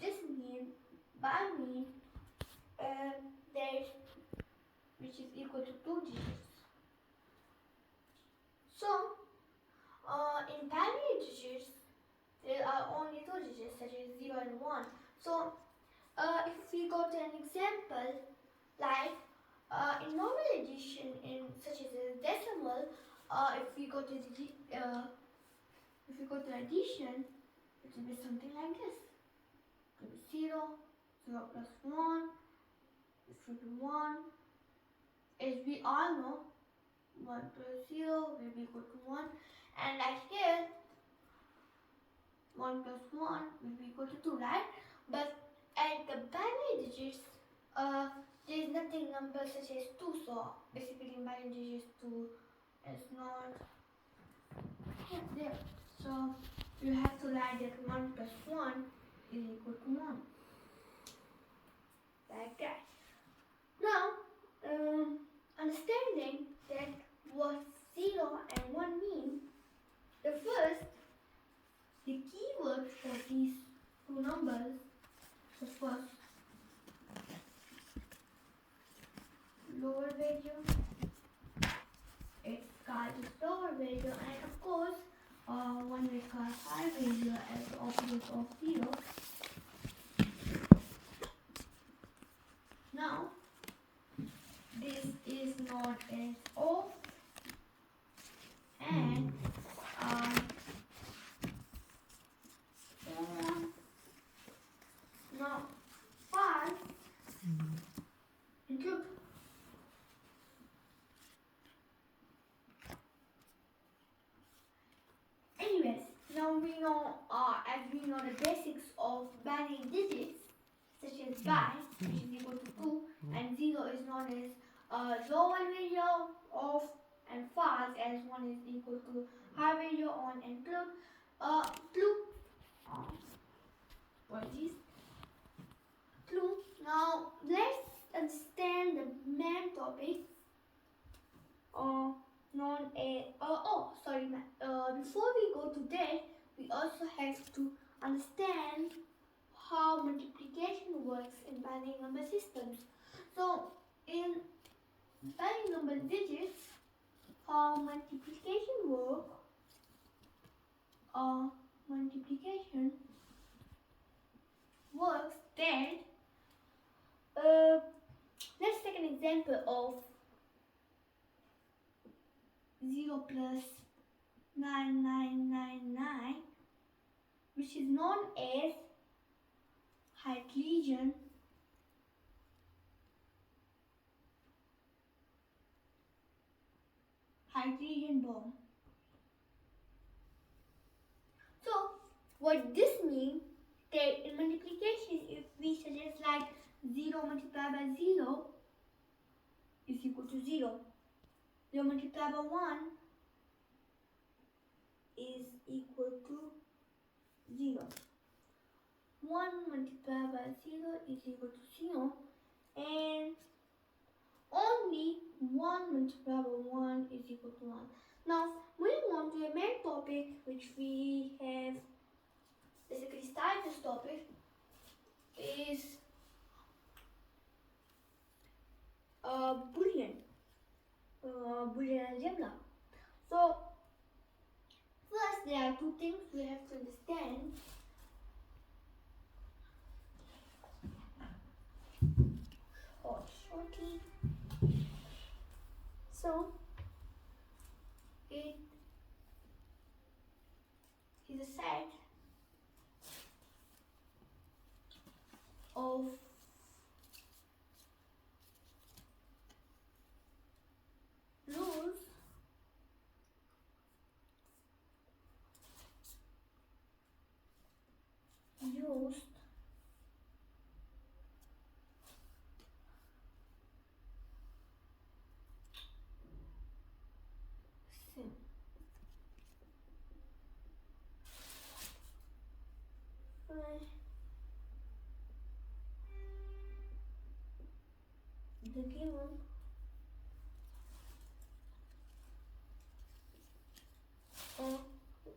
this mean by mean there which is equal to 2 digits. So in binary digits there are only 2 digits such as 0 and 1. So if we go to an example like in normal addition in such as a decimal, if we go to addition, it will be something like this. It will be 0, 0 plus 1, it should be 1. As we all know, 1 plus 0 will be equal to 1. And like here, 1 plus 1 will be equal to 2, right? But at the binary digits, there is nothing number such as 2. So basically in binary digits 2 is not there. So you have to write that 1 plus 1 is equal to 1. Like that. Now, understanding that what 0 and 1 mean, the keyword for these two numbers is first lower value. It's called the lower value, and of course, one will call high value as the opposite of 0. Now, this is known as O, and now 5 include. Anyways, now we know, as we know the basics of binary digits, such as by, which is equal to 2, and 0 is known as lower value of, and 5 as 1 is equal to high value on, and clue. Now let's understand the main topic known as before we go to that, we also have to understand how multiplication works in binary number systems. So in binary number digits, how multiplication works that let's take an example of 0 plus 9999, which is known as Hertlegian bomb. So what this means, that in multiplication, if we suggest like 0 multiplied by 0 is equal to 0, 0 multiplied by 1 is equal to 0, 1 multiplied by 0 is equal to 0, and only 1 multiplied by 1 is equal to 1. Now, moving on to a main topic which we have basically started this topic is Boolean algebra. So, first there are two things we have to understand. Shortly. So, it is a set of rules used the given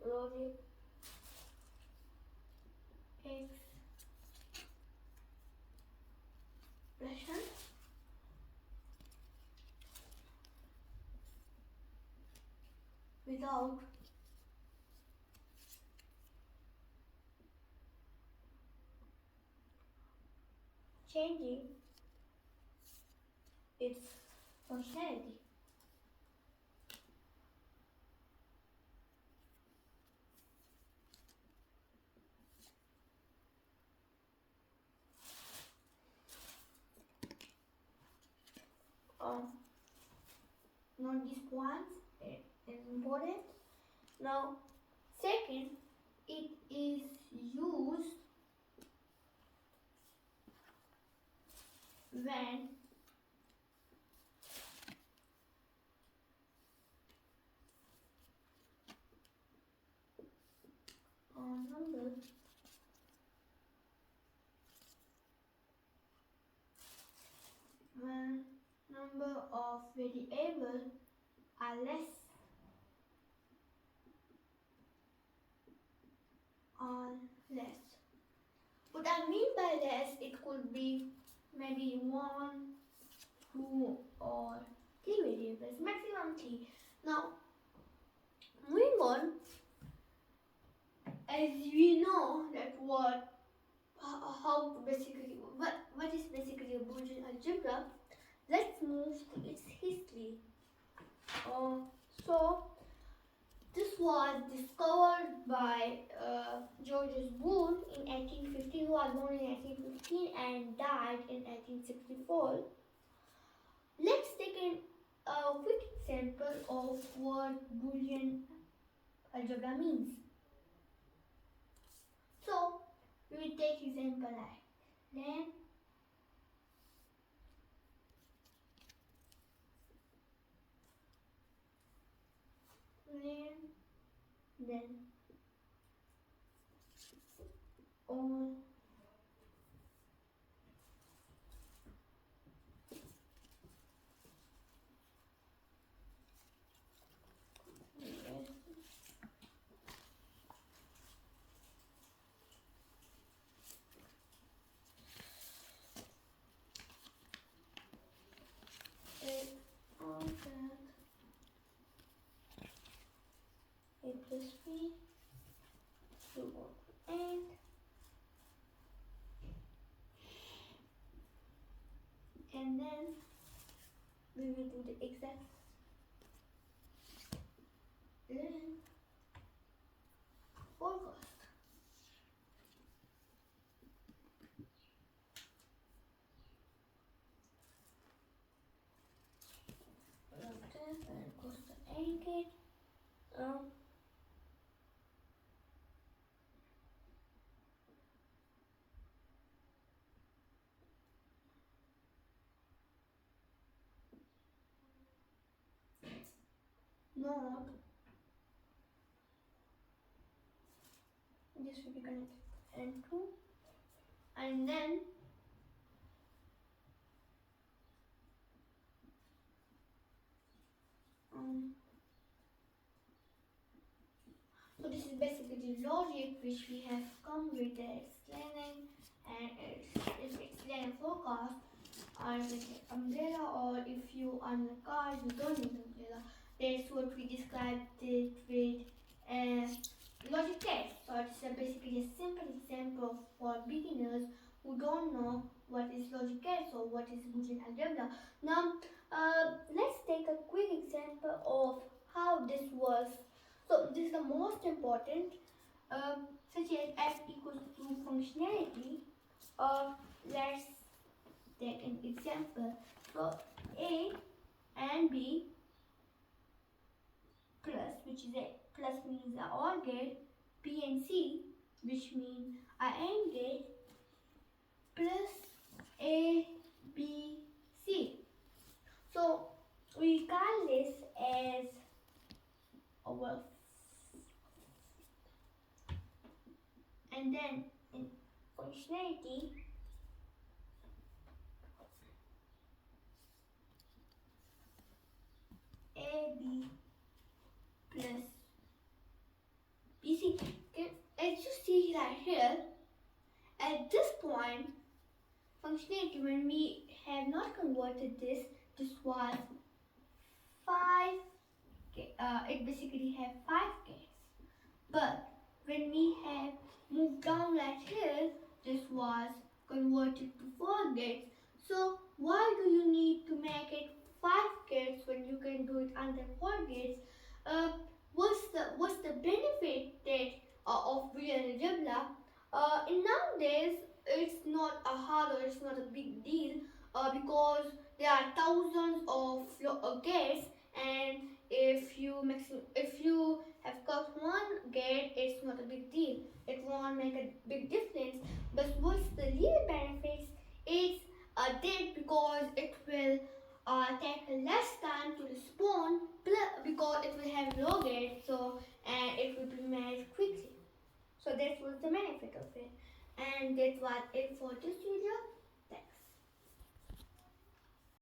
logic x without changing its functionality. Now these points is important. Now, second, it is used when number of variables are less or less. What I mean by less, it could be maybe 1, 2 or 3 variables, maximum 3. Now, moving on, as we know that what is basically a Boolean algebra, let's move to its history. So this was discovered by Georges Boole in 1815. He was born in 1815 and died in 1864. Let's take a quick example of what Boolean algebra means. So we will take example like len, then all a plus b to 1 and then we will do the exact len forecast. And goes to aggregate. Not this will be connected and 2 and then so this is basically the logic which we have come with the explaining and it's explaining forecast or with the umbrella, or if you are in a car you don't need umbrella. That's what we described it with logic test. So it's basically a simple example for beginners who don't know what is logic test or what is Boolean algebra. Now let's take a quick example of how this works. So this is the most important, such as f equals to functionality. Let's take an example. So a and b plus, which is a plus means a OR gate, b and c, which means a AND gate, plus a b c. So we call this as our, and then in functionality AB plus BC. As you see right here, at this point, functionality, when we have not converted this was 5 it basically have 5 gates. But when we have moved down like here, this was converted to 4 gates. So why do you need to make it 5 gates when you can do it under 4 gates? Uh, what's the benefit that of boolean algebra? And nowadays it's not a hard or it's not a big deal because there are thousands of gates, and if you have got one gate, it's not a big deal. It won't make a big difference. But what's the real benefits is that because it will take less time to respond because it will have low gate, so and it will be managed quickly. So that was the benefit of it. And that was it for this video.